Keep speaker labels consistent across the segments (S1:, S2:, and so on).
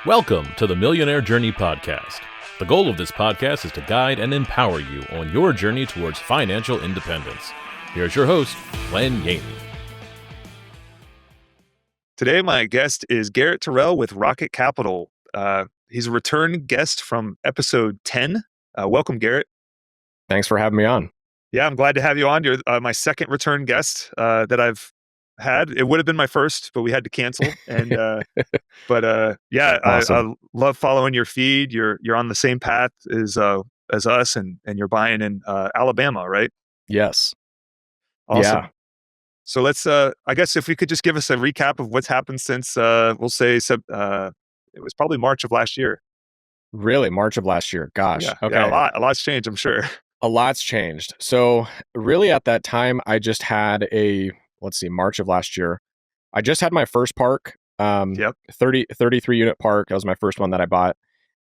S1: Welcome to the Millionaire Journey Podcast. The goal of this podcast is to guide and empower you on your journey towards financial independence. Here's your host, Len Yaney.
S2: Today, my guest is Garrett Terrell with Rocket Capital. He's a return guest from episode 10. Welcome, Garrett.
S3: Thanks for having me on.
S2: Yeah, I'm glad to have you on. You're my second return guest that I've had. It would have been my first, but we had to cancel. And
S3: Awesome.
S2: I love following your feed. You're on the same path as us, and you're buying in Alabama, right?
S3: Yes.
S2: Awesome.
S3: Yeah.
S2: So let's, I guess, if we could just give us a recap of what's happened since, we'll say, it was probably March of last year.
S3: Really? March of last year. Gosh.
S2: Yeah,
S3: Okay.
S2: yeah, a lot's changed, I'm sure.
S3: A lot's changed. So really at that time, I just had March of last year. I just had my first park,
S2: Yep.
S3: 33 unit park. That was my first one that I bought.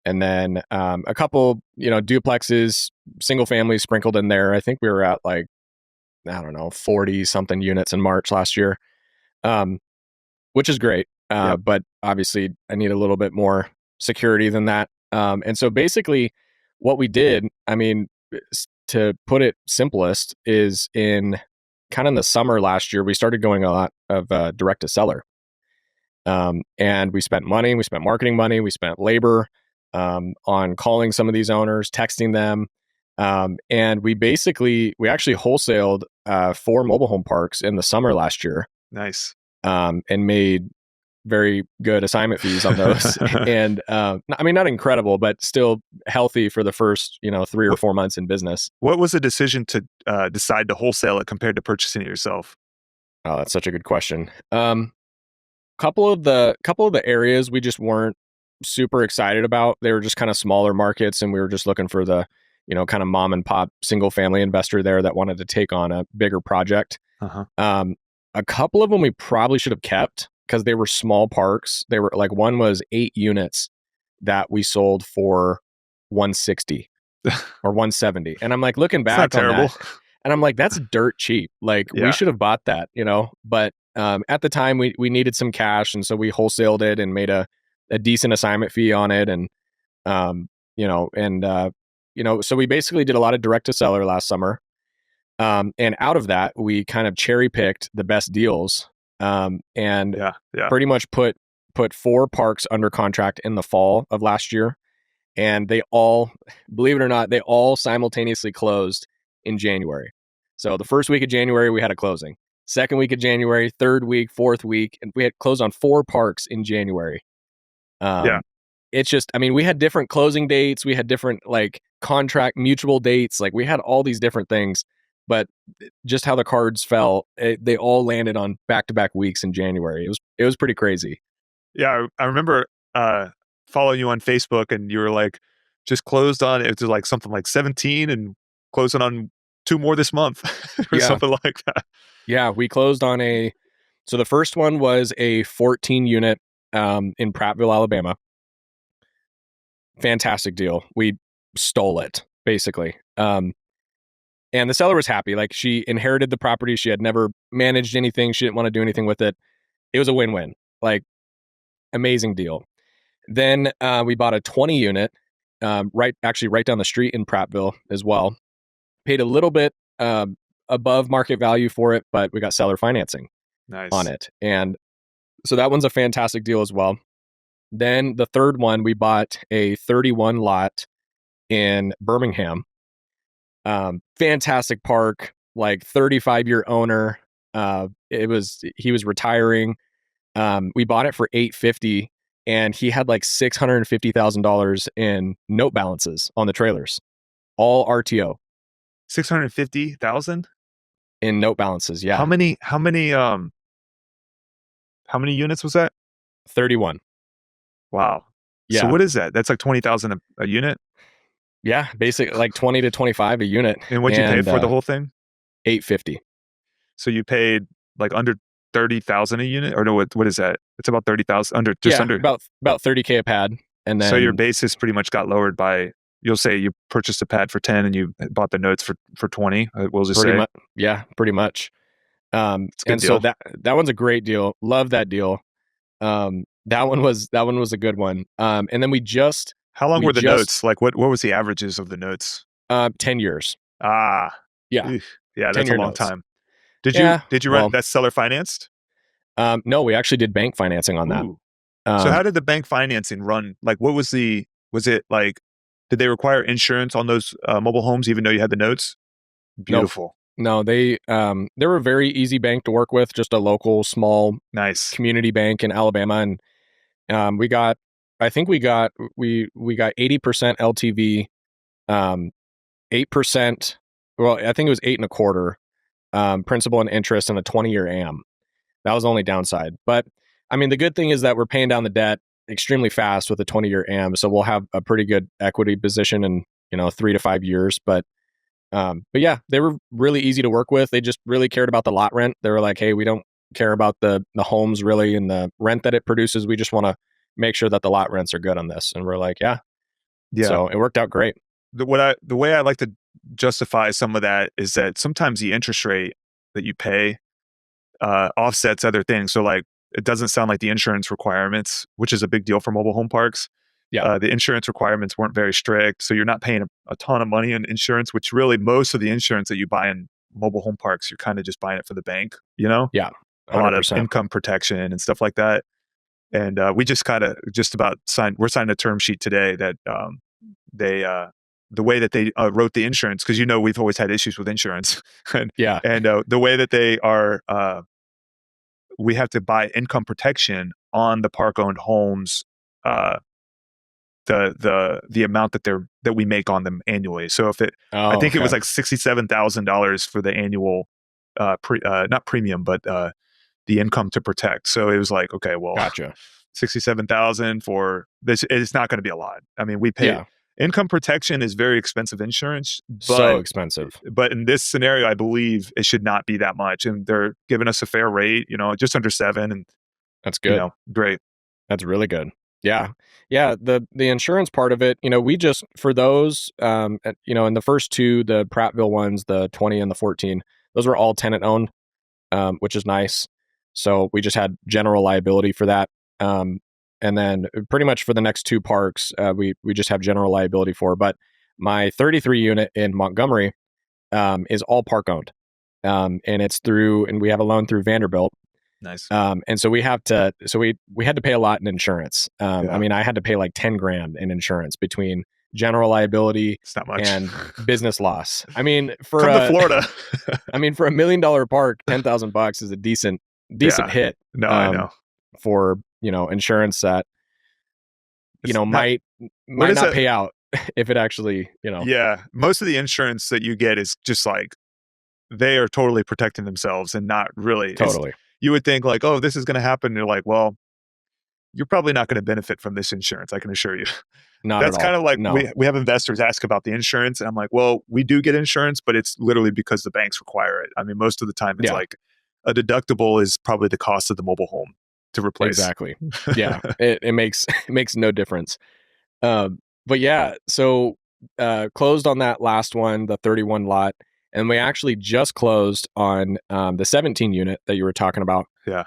S3: And then a couple, duplexes, single families sprinkled in there. I think we were at 40 something units in March last year, which is great.
S2: Yep.
S3: But obviously I need a little bit more security than that. And so basically what we did, to put it simplest, is in the summer last year, we started going a lot of direct to seller. And we spent money, we spent marketing money, we spent labor on calling some of these owners, texting them. And we actually wholesaled 4 mobile home parks in the summer last year.
S2: Nice.
S3: And made very good assignment fees on those. And not incredible, but still healthy for the first 3 or 4 months in business.
S2: What was the decision to decide to wholesale it compared to purchasing it yourself?
S3: Oh, that's such a good question. Couple of the areas we just weren't super excited about. They were just kind of smaller markets, and we were just looking for the kind of mom and pop single family investor there that wanted to take on a bigger project.
S2: Uh-huh.
S3: A couple of them we probably should have kept because they were small parks. They were one was 8 units that we sold for $160 or $170. And I'm looking back on
S2: terrible.
S3: that, and I'm that's dirt cheap. We should have bought that, but at the time we needed some cash. And so we wholesaled it and made a decent assignment fee on it. And, so we basically did a lot of direct to seller last summer. And out of that, we kind of cherry picked the best deals. Pretty much put 4 parks under contract in the fall of last year. And they all, believe it or not, they all simultaneously closed in January. So the first week of January, we had a closing. Second week of January, third week, fourth week, and we had closed on 4 parks in January. It's just, we had different closing dates. We had different contract mutual dates. We had all these different things, but just how the cards fell, they all landed on back-to-back weeks in January. It was pretty crazy.
S2: Yeah, I remember following you on Facebook, and you were just closed on, it was something like 17 and closing on 2 more this month or something like that.
S3: Yeah, we closed on so the first one was a 14 unit in Prattville, Alabama. Fantastic deal. We stole it, basically. And the seller was happy. She inherited the property. She had never managed anything. She didn't want to do anything with it. It was a win-win. Amazing deal. Then we bought a 20 unit right down the street in Prattville as well. Paid a little bit above market value for it, but we got seller financing on it. And so that one's a fantastic deal as well. Then the third one, we bought a 31 lot in Birmingham. Fantastic park, 35-year owner. He was retiring. We bought it for $850, and he had $650,000 in note balances on the trailers, all RTO.
S2: 650,000
S3: in note balances. Yeah.
S2: How many units was that?
S3: 31.
S2: Wow.
S3: Yeah.
S2: So what is that? That's 20,000 a unit?
S3: Yeah, basically 20 to 25 a unit.
S2: And what you paid for the whole thing?
S3: $850.
S2: So you paid under 30,000 a unit, or no? What is that? It's about 30,000 under
S3: about $30K a pad, and then
S2: so your basis pretty much got lowered by. You'll say you purchased a pad for 10 and you bought the notes for 20. We'll just say,
S3: pretty much. And
S2: deal.
S3: so that one's a great deal. Love that deal. That one was a good one. And then
S2: how long were the notes? Like what was the averages of the notes?
S3: 10 years.
S2: Yeah.
S3: Yeah,
S2: That's a long
S3: notes.
S2: time. Did you run that seller financed?
S3: No, we actually did bank financing on that.
S2: So how did the bank financing run? Like, was it like, did they require insurance on those mobile homes even though you had the notes? Beautiful.
S3: No, they were a very easy bank to work with, just a local small
S2: nice
S3: community bank in Alabama, and we got 80% LTV, 8%. Well, I think it was 8.25%, principal and interest, and a 20-year AM. That was the only downside. But I mean, the good thing is that we're paying down the debt extremely fast with a 20-year AM, so we'll have a pretty good equity position in 3 to 5 years. But yeah, they were really easy to work with. They just really cared about the lot rent. They were like, hey, we don't care about the homes really and the rent that it produces. We just want to make sure that the lot rents are good on this. And we're like, yeah. So it worked out great.
S2: The way I like to justify some of that is that sometimes the interest rate that you pay offsets other things. So like, it doesn't sound like the insurance requirements, which is a big deal for mobile home parks.
S3: Yeah.
S2: The insurance requirements weren't very strict. So you're not paying a ton of money in insurance, which really most of the insurance that you buy in mobile home parks, you're kind of just buying it for the bank,
S3: Yeah. 100%.
S2: A lot of income protection and stuff like that. And we just kind of we're signing a term sheet today that the way that they wrote the insurance, because we've always had issues with insurance. and the way that they are, we have to buy income protection on the park-owned homes, the amount that we make on them annually. So if I think it was like $67,000 for the annual, not premium, but the income to protect. So it was like, okay, well,
S3: gotcha.
S2: 67,000 for this. It's not going to be a lot. I mean, we pay income protection is very expensive insurance,
S3: so expensive.
S2: But in this scenario, I believe it should not be that much, and they're giving us a fair rate. Just under 7, and
S3: that's good.
S2: Great.
S3: That's really good. Yeah. The insurance part of it, we just, for those, in the first two, the Prattville ones, the 20 and the 14, those were all tenant owned, which is nice. So we just had general liability for that. And then pretty much for the next two parks, we just have general liability for. But my 33 unit in Montgomery is all park owned. And it's and we have a loan through Vanderbilt.
S2: Nice.
S3: And so we had to pay a lot in insurance. I mean, I had to pay like $10,000 in insurance between general liability and business loss. I mean,
S2: Come to Florida.
S3: I mean, for $1 million park, $10,000 is a decent hit.
S2: No, I know.
S3: For, insurance that, might not pay out if it actually,
S2: Yeah. Most of the insurance that you get is just like, they are totally protecting themselves and not really.
S3: Totally.
S2: You would think like, oh, this is going to happen. And you're like, well, you're probably not going to benefit from this insurance, I can assure you. That's kind of like, we have investors ask about the insurance, and I'm like, well, we do get insurance, but it's literally because the banks require it. I mean, most of the time it's like a deductible is probably the cost of the mobile home to replace.
S3: Exactly. Yeah. it makes no difference. But yeah, so closed on that last one, the 31 lot. And we actually just closed on the 17 unit that you were talking about.
S2: Yeah.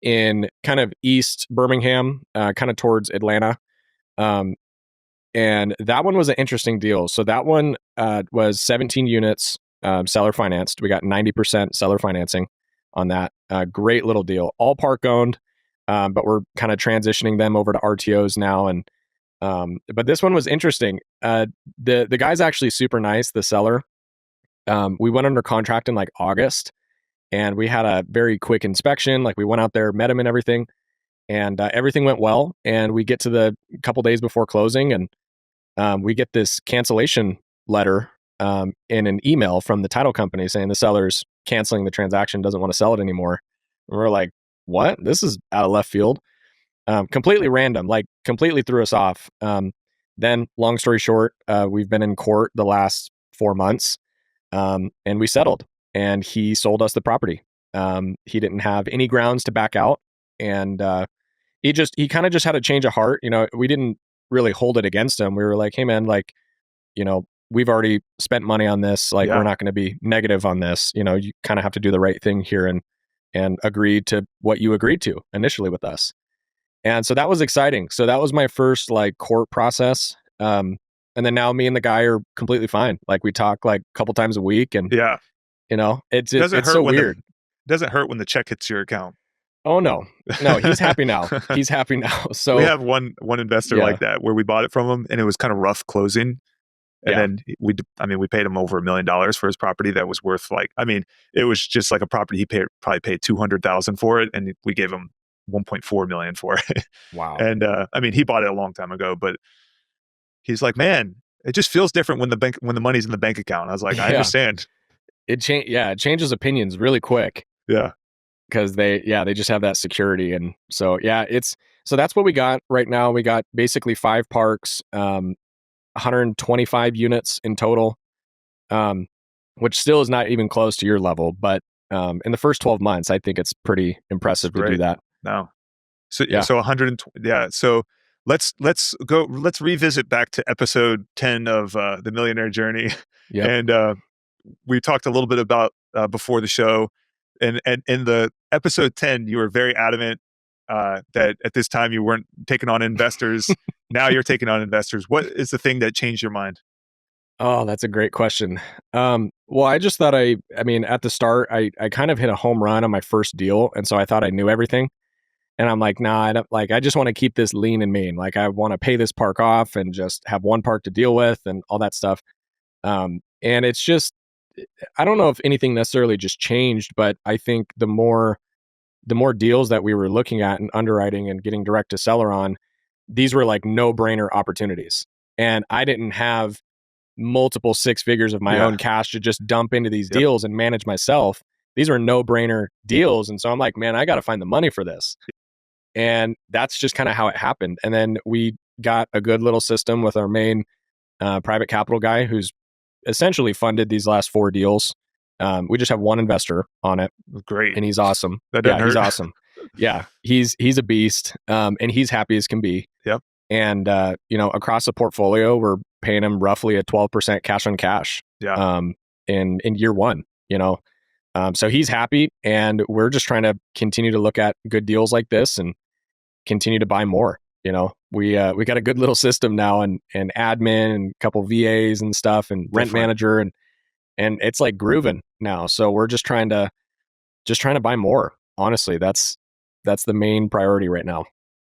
S3: In kind of East Birmingham, kind of towards Atlanta. And that one was an interesting deal. So that one was 17 units, seller financed. We got 90% seller financing on that. Great little deal. All park owned, but we're kind of transitioning them over to RTOs now. And but this one was interesting. The guy's actually super nice, the seller. We went under contract in like August, and we had a very quick inspection. Like we went out there, met him and everything, and everything went well. And we get to the couple days before closing, and we get this cancellation letter in an email from the title company saying the seller's canceling the transaction, doesn't want to sell it anymore. And we're like, what? This is out of left field. Completely random, like completely threw us off. Then long story short, we've been in court the last 4 months. And we settled, and he sold us the property. He didn't have any grounds to back out, and he kind of just had a change of heart. We didn't really hold it against him. We were like, hey man, like, we've already spent money on this. Like, we're not going to be negative on this. You kind of have to do the right thing here and agree to what you agreed to initially with us. And so that was exciting. So that was my first like court process. And then now me and the guy are completely fine. Like we talk like a couple times a week, and it's so weird.
S2: Doesn't hurt when the check hits your account.
S3: Oh no, he's happy now. He's happy now. So
S2: we have one investor like that where we bought it from him, and it was kind of rough closing. And then we paid him over $1 million for his property that was worth it was just like a property he probably paid $200,000 for it, and we gave him $1.4 million for it.
S3: Wow.
S2: And he bought it a long time ago, but he's like, man, it just feels different when the money's in the bank account. I was like, I understand.
S3: It changes opinions really quick.
S2: Yeah.
S3: Because they just have that security. And so that's what we got right now. We got basically 5 parks, 125 units in total, which still is not even close to your level, but in the first 12 months, I think it's pretty impressive to do that.
S2: No. So 120. Yeah. So let's revisit back to episode 10 of the Millionaire Journey.
S3: Yeah.
S2: And we talked a little bit about before the show, and in the episode 10, you were very adamant that at this time you weren't taking on investors. Now you're taking on investors. What is the thing that changed your mind?
S3: Oh, that's a great question. Well, I just thought at the start, I kind of hit a home run on my first deal. And so I thought I knew everything. And I'm like, nah, I just want to keep this lean and mean. Like I want to pay this park off and just have one park to deal with and all that stuff. And it's just, I don't know if anything necessarily just changed, but I think the more deals that we were looking at and underwriting and getting direct to seller on, these were like no-brainer opportunities. And I didn't have multiple 6 figures of my own cash to just dump into these deals and manage myself. These were no-brainer deals. And so I'm like, man, I got to find the money for this. And that's just kind of how it happened. And then we got a good little system with our main private capital guy who's essentially funded these last 4 deals. We just have one investor on it.
S2: Great.
S3: And he's awesome. He's awesome. Yeah, he's a beast. And he's happy as can be.
S2: Yep.
S3: And across the portfolio, we're paying him roughly a 12% cash on cash.
S2: Yeah.
S3: In year 1, so he's happy, and we're just trying to continue to look at good deals like this and continue to buy more. We got a good little system now, and admin and a couple VAs and stuff, and rent manager, and it's like grooving now. So we're just trying to buy more. Honestly, that's the main priority right now.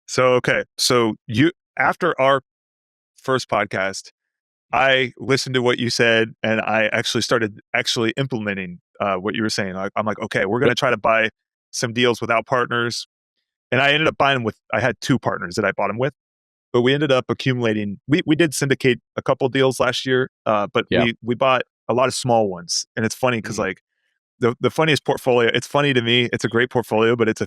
S2: So okay, so after our first podcast, I listened to what you said, and I actually started implementing what you were saying. I'm like, okay, we're going to try to buy some deals without partners. And I ended up buying them I had 2 partners that I bought them with, but we ended up accumulating. We did syndicate a couple deals last year, but we bought a lot of small ones. And it's funny because like the funniest portfolio, it's funny to me, it's a great portfolio, but I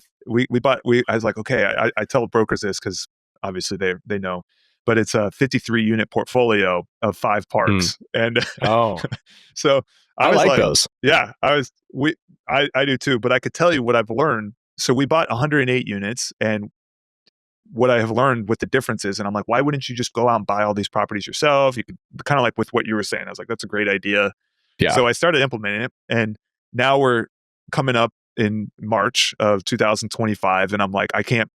S2: was like, okay, I tell brokers this because obviously they know, but it's a 53 unit portfolio of 5 parks. And so I was like
S3: those.
S2: Yeah, I do too, but I could tell you what I've learned. So we bought 108 units, and what I have learned what the difference is, and I'm like, why wouldn't you just go out and buy all these properties yourself? You could kind of like with what you were saying. I was like, that's a great idea.
S3: Yeah.
S2: So I started implementing it, and now we're coming up in March of 2025, and I'm like, I can't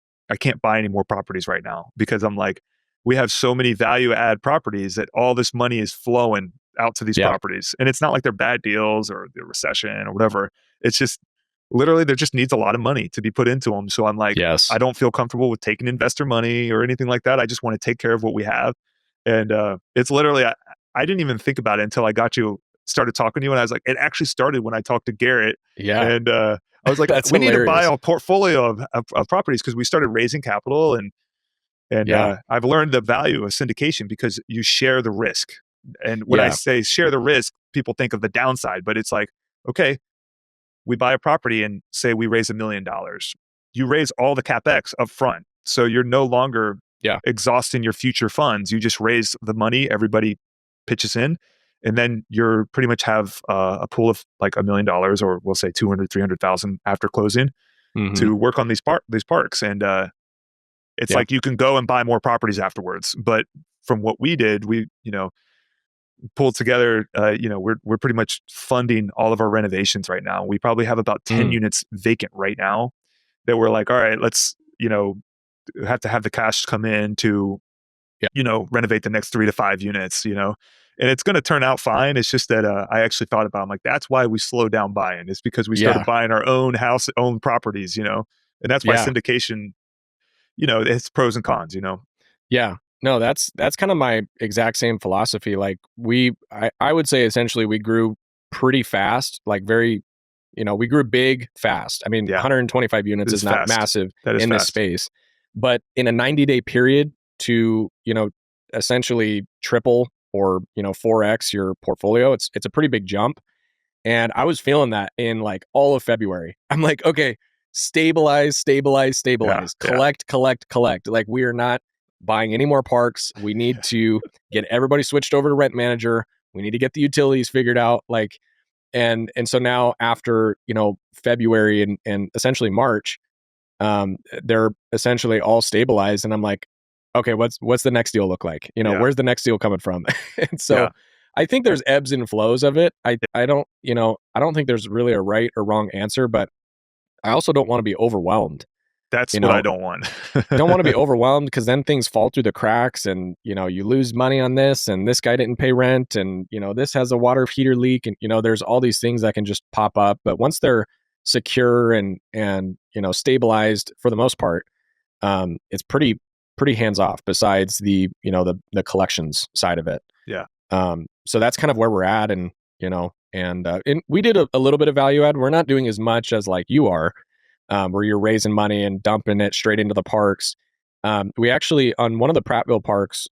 S2: buy any more properties right now because I'm like, we have so many value add properties that all this money is flowing out to these properties, and it's not like they're bad deals or the recession or whatever. It's just literally there just needs a lot of money to be put into them. So I'm like, I don't feel comfortable with taking investor money or anything like that. I just want to take care of what we have. And it's literally, I didn't even think about it until I started talking to you. And I was like, it actually started when I talked to Garrett.
S3: Yeah.
S2: And I was like, we need to buy a portfolio of properties because we started raising capital. And I've learned the value of syndication because you share the risk. And when I say share the risk, people think of the downside, but it's like, okay, we buy a property and say we raise $1 million. You raise all the CapEx up front. So you're no longer exhausting your future funds. You just raise the money, everybody pitches in, and then you're pretty much have a pool of like $1 million, or we'll say 200, 300,000 after closing to work on these parks. And it's like you can go and buy more properties afterwards. But from what we did, we, pulled together, we're pretty much funding all of our renovations right now. We probably have about 10 units vacant right now that we're like, all right, let's, have to have the cash come in to, renovate the next 3 to 5 units, and it's going to turn out fine. It's just that I actually thought about, I'm like, that's why we slowed down buying. It's because we started buying our own house, own properties, and that's why syndication, it's pros and cons,
S3: Yeah. No, that's kind of my exact same philosophy. Like I would say essentially we grew pretty fast, like very, we grew big fast. I mean, 125 units is not massive in this space, but in a 90-day period to, essentially triple or, 4x your portfolio, it's a pretty big jump. And I was feeling that in like all of February. I'm like, okay, stabilize, collect. Like we are not buying any more parks. We need to get everybody switched over to Rent Manager. We need to get the utilities figured out. Like, and so now after, February and essentially March, they're essentially all stabilized. And I'm like, okay, what's the next deal look like? Where's the next deal coming from? And so I think there's ebbs and flows of it. I don't think there's really a right or wrong answer, but I also don't want to be overwhelmed.
S2: That's what I don't want.
S3: Don't want to be overwhelmed because then things fall through the cracks and, you lose money on this and this guy didn't pay rent and, this has a water heater leak and, there's all these things that can just pop up. But once they're secure and stabilized for the most part, it's pretty hands off besides the, the collections side of it.
S2: Yeah.
S3: So that's kind of where we're at. And, and we did a little bit of value add. We're not doing as much as like you are. Where you're raising money and dumping it straight into the parks. We actually, on one of the Prattville parks,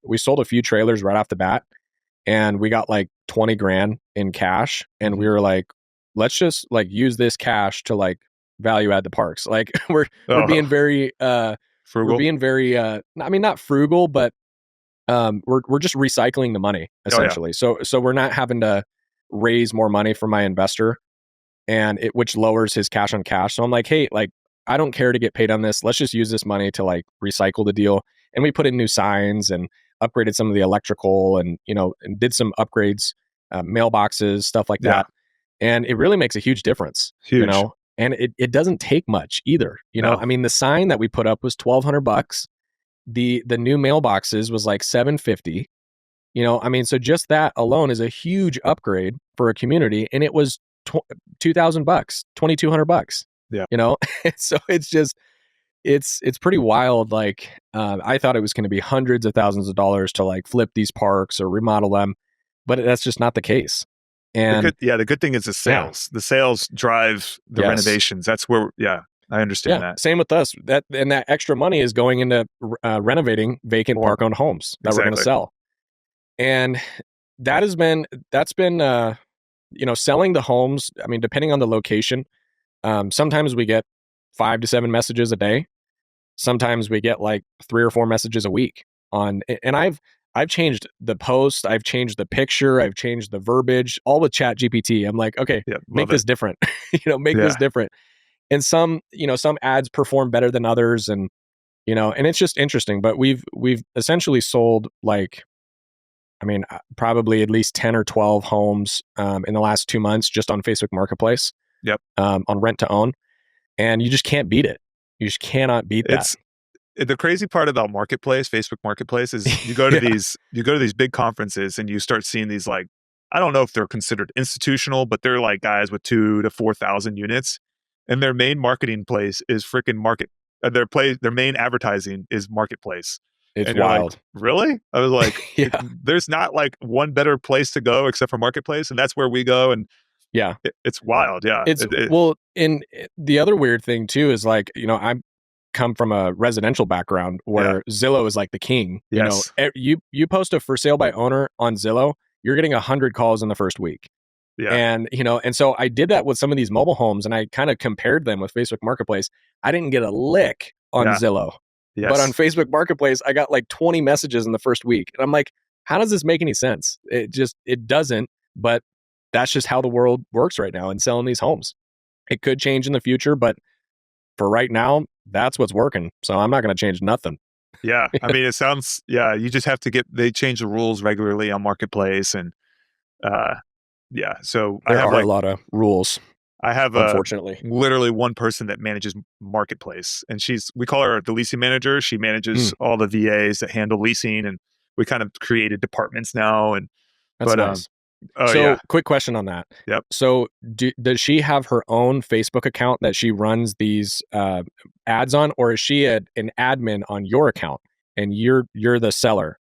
S3: we sold a few trailers right off the bat and we got like 20 grand in cash. And we were like, let's just like use this cash to like value add the parks. Like we're being very,
S2: frugal.
S3: We're being very, not frugal, but we're just recycling the money essentially. So we're not having to raise more money for my investor. And which lowers his cash on cash. So I'm like, hey, like, I don't care to get paid on this. Let's just use this money to like recycle the deal. And we put in new signs and upgraded some of the electrical and, and did some upgrades, mailboxes, stuff like that. And it really makes a huge difference, and it doesn't take much either. I mean, the sign that we put up was $1,200. The new mailboxes was like $750. I mean, so just that alone is a huge upgrade for a community. And it was $2,000, $2,200.
S2: Yeah.
S3: So it's just, it's pretty wild. Like, I thought it was going to be hundreds of thousands of dollars to like flip these parks or remodel them, but that's just not the case. And
S2: the good thing is the sales. The sales drive the renovations. That's where, I understand that.
S3: Same with us. That extra money is going into renovating vacant park-owned homes that we're going to sell. And that's been selling the homes, I mean, depending on the location, sometimes we get 5 to 7 messages a day. Sometimes we get like 3 or 4 messages a week and I've changed the post, I've changed the picture, I've changed the verbiage, all with ChatGPT. I'm like, okay, make this different, make this different. And some ads perform better than others and it's just interesting, but we've essentially sold like, probably at least 10 or 12 homes in the last 2 months just on Facebook Marketplace.
S2: Yep.
S3: On rent to own. And you just can't beat it. You just cannot beat that.
S2: The crazy part about Marketplace, Facebook Marketplace, is you go to these big conferences and you start seeing these like, I don't know if they're considered institutional, but they're like guys with 2,000 to 4,000 units. And their main marketing place is freaking their main advertising is Marketplace.
S3: It's wild.
S2: Like, really? I was like, there's not like one better place to go except for Marketplace. And that's where we go. And it's wild. Yeah.
S3: Well, and the other weird thing too is like, I come from a residential background where Zillow is like the king.
S2: Yes.
S3: You post a for sale by owner on Zillow, you're getting 100 calls in the first week.
S2: Yeah.
S3: And, and so I did that with some of these mobile homes and I kind of compared them with Facebook Marketplace. I didn't get a lick on Zillow. Yes. But on Facebook Marketplace, I got like 20 messages in the first week. And I'm like, how does this make any sense? It doesn't, but that's just how the world works right now in selling these homes. It could change in the future, but for right now, that's what's working. So I'm not going to change nothing.
S2: Yeah. I mean, it sounds, you just have to they change the rules regularly on Marketplace and, so
S3: there are a lot of rules.
S2: I have
S3: unfortunately
S2: literally one person that manages marketplace, and we call her the leasing manager. She manages all the VAs that handle leasing, and we kind of created departments now. And
S3: that's nice.
S2: Oh
S3: so
S2: yeah.
S3: Quick question on that.
S2: Yep.
S3: So does she have her own Facebook account that she runs these ads on, or is she an admin on your account and you're the seller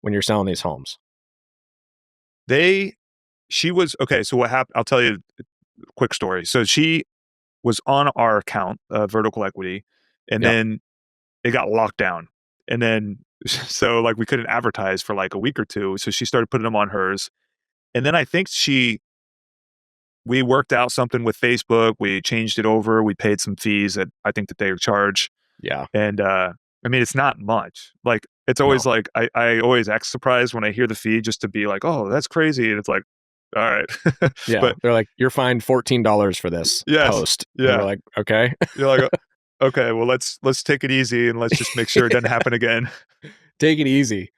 S3: when you're selling these homes?
S2: She was okay. So what happened? I'll tell you a quick story. So she was on our account, Vertical Equity, and then it got locked down. And then, so like we couldn't advertise for like a week or two. So she started putting them on hers. And then I think we worked out something with Facebook. We changed it over. We paid some fees that I think that they charge.
S3: Yeah.
S2: And, I mean, it's not much. Like, it's always like, I always act surprised when I hear the fee just to be like, oh, that's crazy. And it's like, all right.
S3: Yeah. But they're like, you're fined $14 for this post.
S2: Yeah.
S3: And we're like, okay.
S2: You're like, okay, well, let's take it easy and let's just make sure it doesn't happen again.
S3: Take it easy.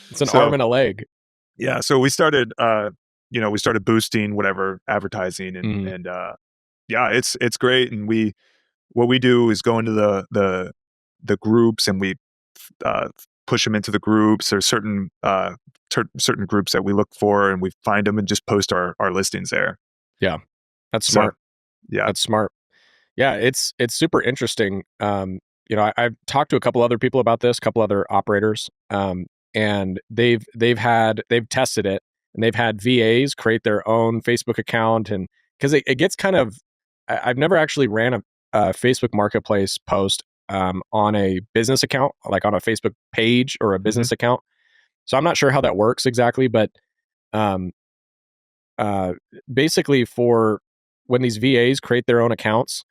S3: It's an arm and a leg.
S2: Yeah. So we started, we started boosting whatever advertising and yeah, it's great. And what we do is go into the groups and we push them into the groups. There's certain groups that we look for and we find them and just post our listings there.
S3: Yeah. That's smart.
S2: Yeah.
S3: That's smart. Yeah. It's super interesting. I've talked to a couple other people about this, a couple other operators, and they've tested it and they've had VAs create their own Facebook account. And because it gets kind of, I've never actually ran a Facebook marketplace post on a business account, like on a Facebook page or a business account. So I'm not sure how that works exactly, but basically for when these VAs create their own accounts,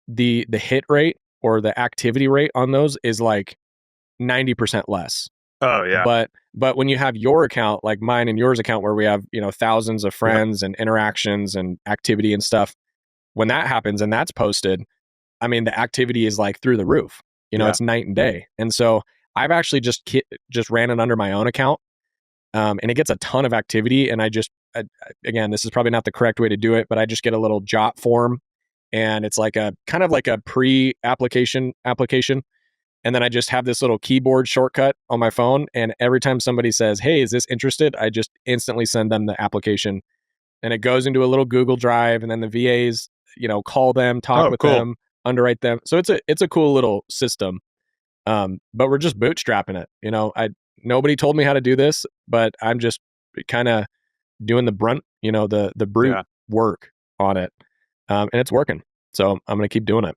S3: the hit rate or the activity rate on those is like 90% less.
S2: Oh yeah.
S3: But when you have your account, like mine and yours account, where we have, thousands of friends and interactions and activity and stuff, when that happens and that's posted, I mean, the activity is like through the roof, it's night and day. And so I've actually just ran it under my own account. And it gets a ton of activity. And again, this is probably not the correct way to do it, but I just get a little jot form and it's like a kind of like a pre-application application. And then I just have this little keyboard shortcut on my phone. And every time somebody says, hey, is this interested? I just instantly send them the application and it goes into a little Google Drive. And then the VAs, call them, talk with them, underwrite them. So it's a cool little system. But we're just bootstrapping it. Nobody told me how to do this, but I'm just kind of doing the brunt, the brute work on it. And it's working. So I'm going to keep doing it.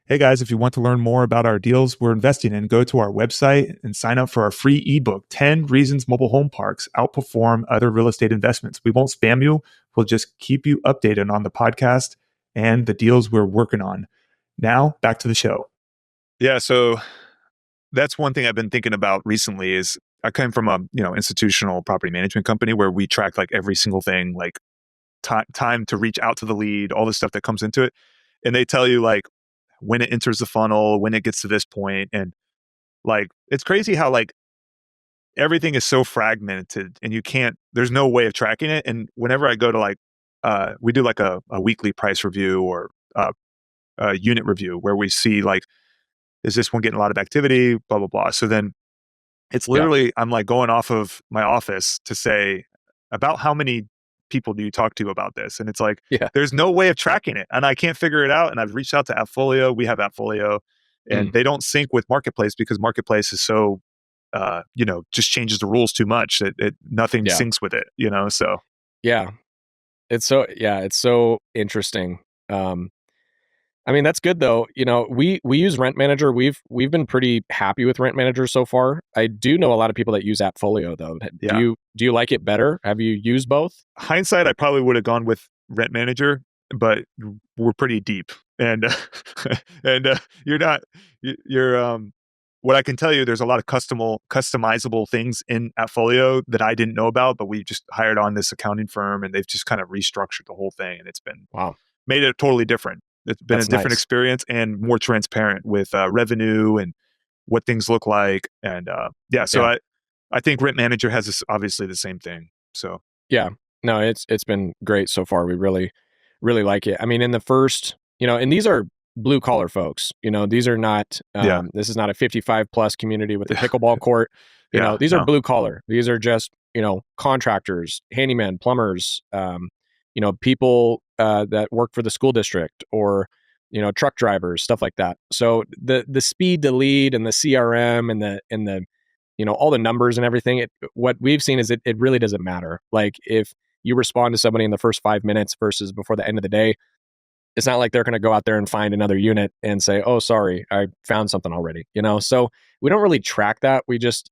S2: Hey guys, if you want to learn more about our deals we're investing in, go to our website and sign up for our free ebook, 10 Reasons Mobile Home Parks Outperform Other Real Estate Investments. We won't spam you. We'll just keep you updated on the podcast and the deals we're working on. Now, back to the show. Yeah, so that's one thing I've been thinking about recently is I came from a institutional property management company where we track like every single thing, like time to reach out to the lead, all the stuff that comes into it. And they tell you like when it enters the funnel, when it gets to this point. And like, it's crazy how like everything is so fragmented and there's no way of tracking it. And whenever I go to like, we do like a weekly price review or a unit review where we see like, is this one getting a lot of activity, blah, blah, blah. So then it's literally, I'm like going off of my office to say about how many people do you talk to about this? And it's like, there's no way of tracking it. And I can't figure it out. And I've reached out to Appfolio. We have Appfolio and they don't sync with Marketplace because Marketplace is so, just changes the rules too much that nothing syncs with it, so.
S3: Yeah. It's so interesting. I mean, that's good though. We use Rent Manager. We've been pretty happy with Rent Manager so far. I do know a lot of people that use Appfolio though.
S2: Yeah.
S3: Do you like it better? Have you used both?
S2: Hindsight, I probably would have gone with Rent Manager, but we're pretty deep, and what I can tell you, there's a lot of customizable things in Appfolio that I didn't know about, but we just hired on this accounting firm, and they've just kind of restructured the whole thing, and it's been made it totally different. It's been a different experience and more transparent with revenue and what things look like. And I think Rent Manager has obviously the same thing. So
S3: yeah, no, it's been great so far. We really really like it. I mean, in the first, and these are blue collar folks, these are not, this is not a 55 plus community with a pickleball court. These are blue collar. These are just, contractors, handymen, plumbers, people that work for the school district or, truck drivers, stuff like that. So the speed to lead and the CRM and the all the numbers and everything, what we've seen is it really doesn't matter. Like if you respond to somebody in the first 5 minutes versus before the end of the day, it's not like they're going to go out there and find another unit and say, oh, sorry, I found something already, So we don't really track that. We just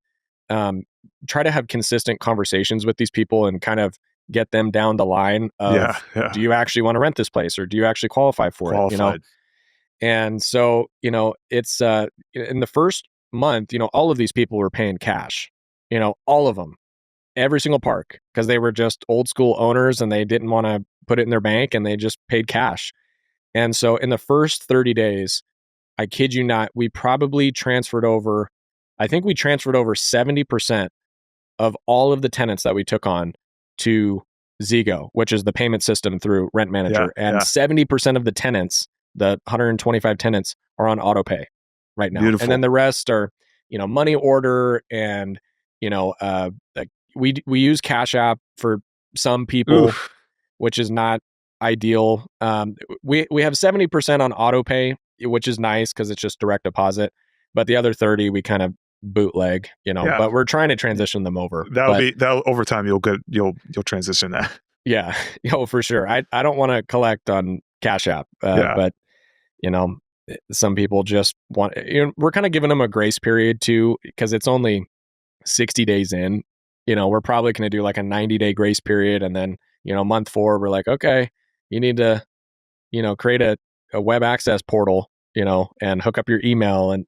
S3: try to have consistent conversations with these people and kind of get them down the line of, do you actually want to rent this place or do you actually qualify for it? And so, it's in the first month, all of these people were paying cash, all of them, every single park, because they were just old school owners and they didn't want to put it in their bank and they just paid cash. And so in the first 30 days, I kid you not, we probably transferred over, I think we transferred over 70% of all of the tenants that we took on to Zego, which is the payment system through Rent Manager. 70% of the tenants, the 125 tenants, are on auto pay right now.
S2: Beautiful.
S3: And then the rest are, money order and, we use Cash App for some people, which is not ideal. We have 70% on auto pay, which is nice because it's just direct deposit. But the other 30 we kind of bootleg, but we're trying to transition them over.
S2: That'll over time you'll transition that.
S3: Yeah, for sure. I don't want to collect on Cash App, but some people just want. We're kind of giving them a grace period too, because it's only 60 days in. We're probably going to do like a 90-day grace period, and then month 4 we're like, okay, you need to create a web access portal, and hook up your email, and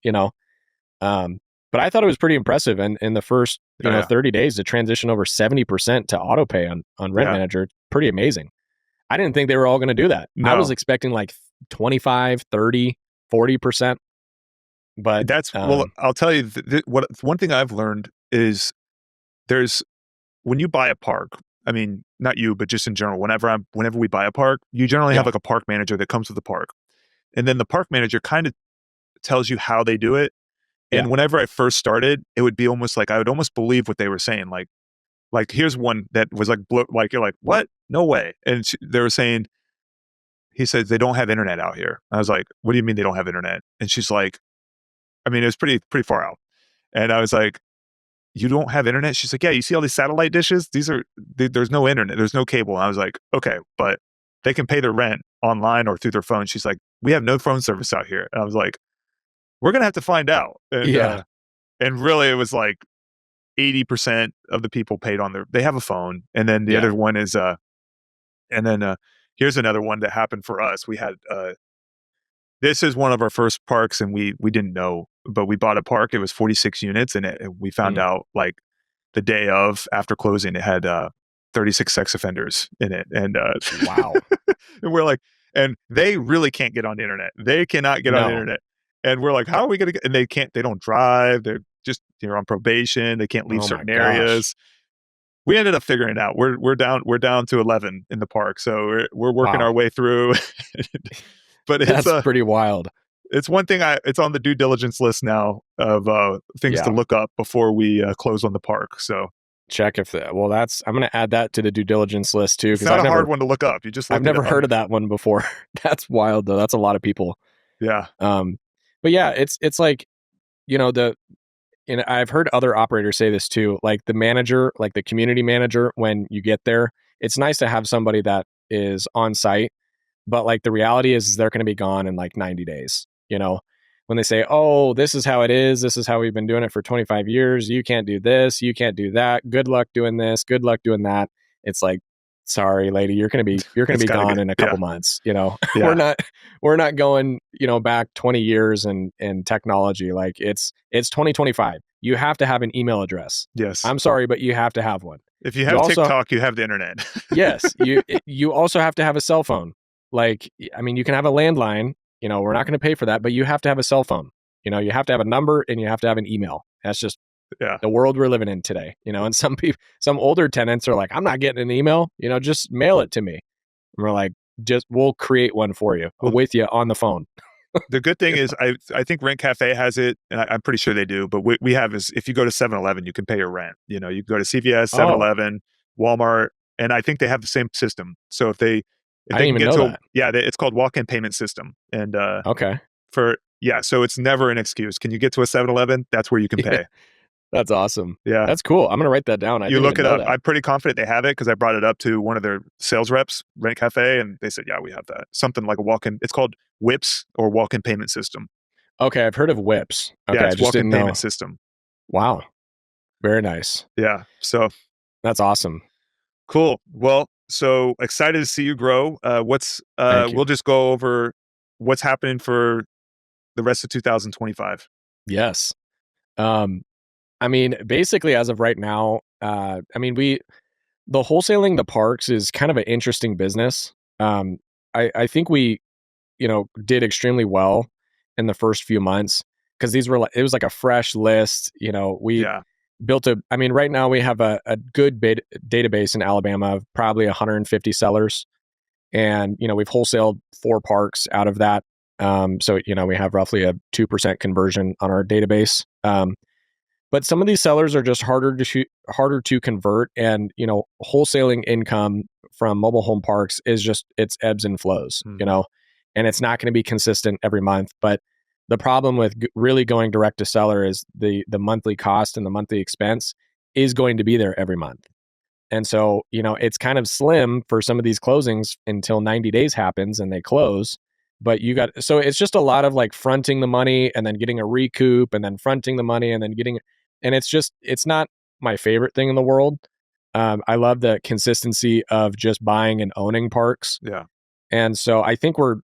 S3: but I thought it was pretty impressive, and in the first 30 days to transition over 70% to auto pay on Rent Manager, pretty amazing. I didn't think they were all going to do that. No. I was expecting like 25, 30, 40%. But
S2: that's I'll tell you what one thing I've learned is when you buy a park, I mean, not you, but just in general, whenever we buy a park, you generally have like a park manager that comes with the park. And then the park manager kind of tells you how they do it. And whenever I first started, it would be almost like I would almost believe what they were saying. Like here's one that was like you're like, what? No way. And they were saying, he said they don't have internet out here. I was like, what do you mean they don't have internet? And she's like, I mean, it was pretty far out. And I was like, you don't have internet? She's like, yeah, you see all these satellite dishes? There's no internet, there's no cable. And I was like, okay, but they can pay their rent online or through their phone. She's like, we have no phone service out here. And I was like, we're going to have to find out. And, and really it was like 80% of the people paid they have a phone. And then the other one is, here's another one that happened for us. We had, this is one of our first parks and we didn't know, but we bought a park. It was 46 units and we found out like the day after closing, it had 36 sex offenders in it. And
S3: wow.
S2: And we're like, and they really can't get on the internet. They cannot get on the internet. And we're like, how are we going to get, and they don't drive. They're just, on probation. They can't leave certain areas. We ended up figuring it out. We're down to 11 in the park. So we're working our way through. But
S3: that's pretty wild.
S2: It's one thing it's on the due diligence list now of things to look up before we close on the park. So
S3: check if I'm going to add that to the due diligence list too.
S2: It's not a hard one to look up.
S3: I've never heard of that one before. That's wild though. That's a lot of people.
S2: Yeah.
S3: But yeah, it's like, I've heard other operators say this too, like the manager, like the community manager, when you get there, it's nice to have somebody that is on site, but like the reality is they're going to be gone in like 90 days, when they say, oh, this is how it is. This is how we've been doing it for 25 years. You can't do this. You can't do that. Good luck doing this. Good luck doing that. It's like, sorry, lady, you're going to be gone in a couple months. We're not going, back 20 years in technology. Like it's 2025. You have to have an email address.
S2: Yes.
S3: I'm sorry, but you have to have one.
S2: If you have TikTok, you have the internet.
S3: Yes. You also have to have a cell phone. Like, I mean, you can have a landline, we're not going to pay for that, but you have to have a cell phone. You have to have a number and you have to have an email. That's just the world we're living in today, and some older tenants are like, I'm not getting an email, just mail it to me. And we're like, we'll create one for you with you on the phone.
S2: The good thing is I think Rent Cafe has it, and I'm pretty sure they do, but we have is if you go to 7-Eleven, you can pay your rent. You know, you can go to CVS, 7-Eleven, Walmart, and I think they have the same system. So if they
S3: can
S2: get
S3: know
S2: to
S3: that.
S2: it's called walk-in payment system. And
S3: okay.
S2: So it's never an excuse. Can you get to a 7-Eleven? That's where you can pay.
S3: That's awesome.
S2: Yeah.
S3: That's cool. I'm going to write that down.
S2: You look it up.
S3: That.
S2: I'm pretty confident they have it because I brought it up to one of their sales reps, Rent Cafe, and they said, yeah, we have that. Something like a walk-in. It's called WIPS or walk-in payment system.
S3: Okay. I've heard of WIPS. Okay.
S2: Yeah, it's
S3: I just
S2: walk-in
S3: didn't
S2: payment
S3: know.
S2: system.
S3: Wow. Very nice.
S2: Yeah. So
S3: that's awesome.
S2: Cool. Well, so excited to see you grow. We'll just go over what's happening for the rest of 2025.
S3: Yes. I mean, basically, as of right now, the wholesaling the parks is kind of an interesting business. I think we, did extremely well in the first few months because it was like a fresh list. We built right now we have a good database in Alabama of probably 150 sellers. And, we've wholesaled 4 parks out of that. So, we have roughly a 2% conversion on our database. But some of these sellers are just harder to convert, and wholesaling income from mobile home parks is just it's ebbs and flows, and it's not going to be consistent every month. But the problem with really going direct to seller is the monthly cost and the monthly expense is going to be there every month, and so it's kind of slim for some of these closings until 90 days happens and they close. But so it's just a lot of like fronting the money and then getting a recoup and then fronting the money and then getting. And it's not my favorite thing in the world. I love the consistency of just buying and owning parks.
S2: Yeah.
S3: And so I think we're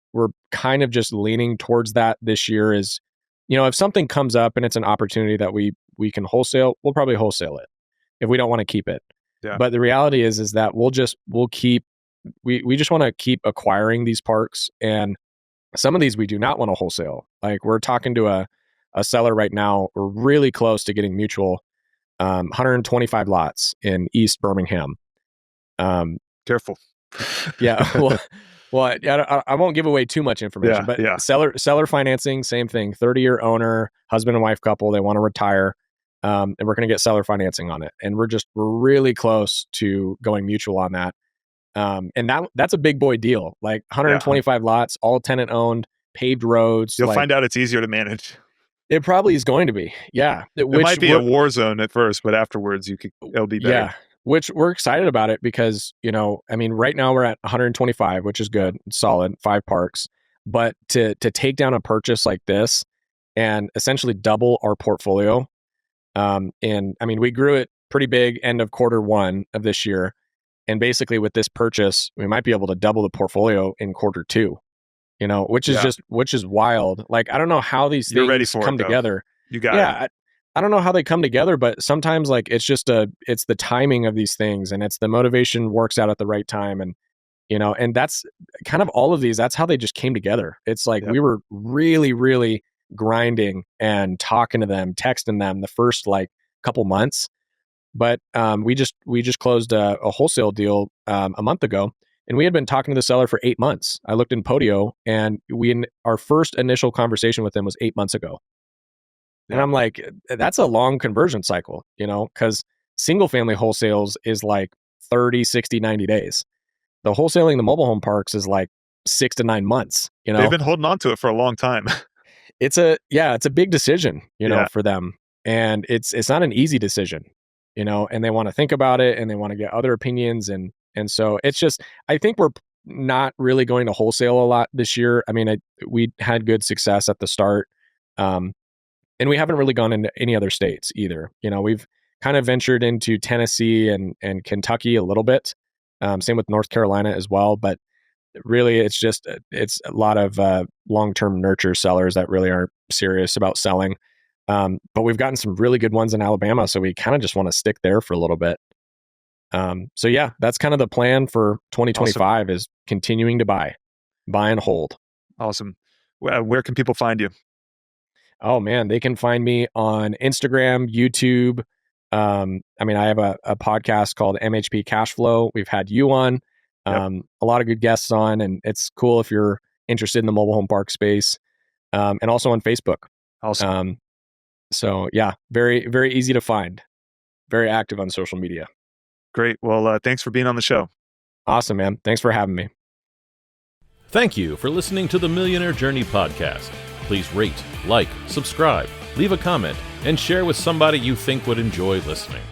S3: kind of just leaning towards that this year is, if something comes up and it's an opportunity that we can wholesale, we'll probably wholesale it if we don't want to keep it.
S2: Yeah.
S3: But the reality is that we just want to keep acquiring these parks. And some of these we do not want to wholesale. Like we're talking to a seller right now. We're really close to getting mutual 125 lots in East Birmingham.
S2: Careful.
S3: Yeah. Well, I won't give away too much information, but seller financing, same thing. 30-year owner, husband and wife couple, they want to retire. And we're going to get seller financing on it. And we're really close to going mutual on that. And that's a big boy deal. Like 125 lots, all tenant owned, paved roads.
S2: You'll find out it's easier to manage.
S3: It probably is going to be. Yeah.
S2: It might be a war zone at first, but afterwards it'll be better. Yeah.
S3: Which we're excited about it because, right now we're at 125, which is good. It's solid, 5 parks. But to take down a purchase like this and essentially double our portfolio. We grew it pretty big end of Q1 of this year. And basically with this purchase, we might be able to double the portfolio in Q2. Which is wild. Like, I don't know how these things come together.
S2: You got it.
S3: I don't know how they come together, but sometimes like it's the timing of these things and it's the motivation works out at the right time. And, and that's kind of all of these, that's how they just came together. It's like we were really, really grinding and talking to them, texting them the first like couple months. But we just closed a wholesale deal a month ago. And we had been talking to the seller for 8 months. I looked in Podio and our first initial conversation with them was 8 months ago. And I'm like, that's a long conversion cycle, because single family wholesales is like 30, 60, 90 days. The wholesaling the mobile home parks is like 6 to 9 months,
S2: They've been holding on to it for a long time.
S3: It's a big decision, for them. And it's not an easy decision, and they want to think about it and they want to get other opinions. And so it's just, I think we're not really going to wholesale a lot this year. We had good success at the start. And we haven't really gone into any other states either. We've kind of ventured into Tennessee and Kentucky a little bit. Same with North Carolina as well. But really it's a lot of long-term nurture sellers that really aren't serious about selling. But we've gotten some really good ones in Alabama. So we kind of just want to stick there for a little bit. So yeah, that's kind of the plan for 2025 awesome. Is continuing to buy and hold.
S2: Awesome. Where can people find you?
S3: Oh man, they can find me on Instagram, YouTube. I have a podcast called MHP Cash Flow. We've had you on. A lot of good guests on, and it's cool if you're interested in the mobile home park space, and also on Facebook.
S2: Awesome.
S3: So yeah, very, very easy to find. Very active on social media.
S2: Great. Well, thanks for being on the show.
S3: Awesome, man. Thanks for having me.
S1: Thank you for listening to the Millionaire Journey podcast. Please rate, like, subscribe, leave a comment, and share with somebody you think would enjoy listening.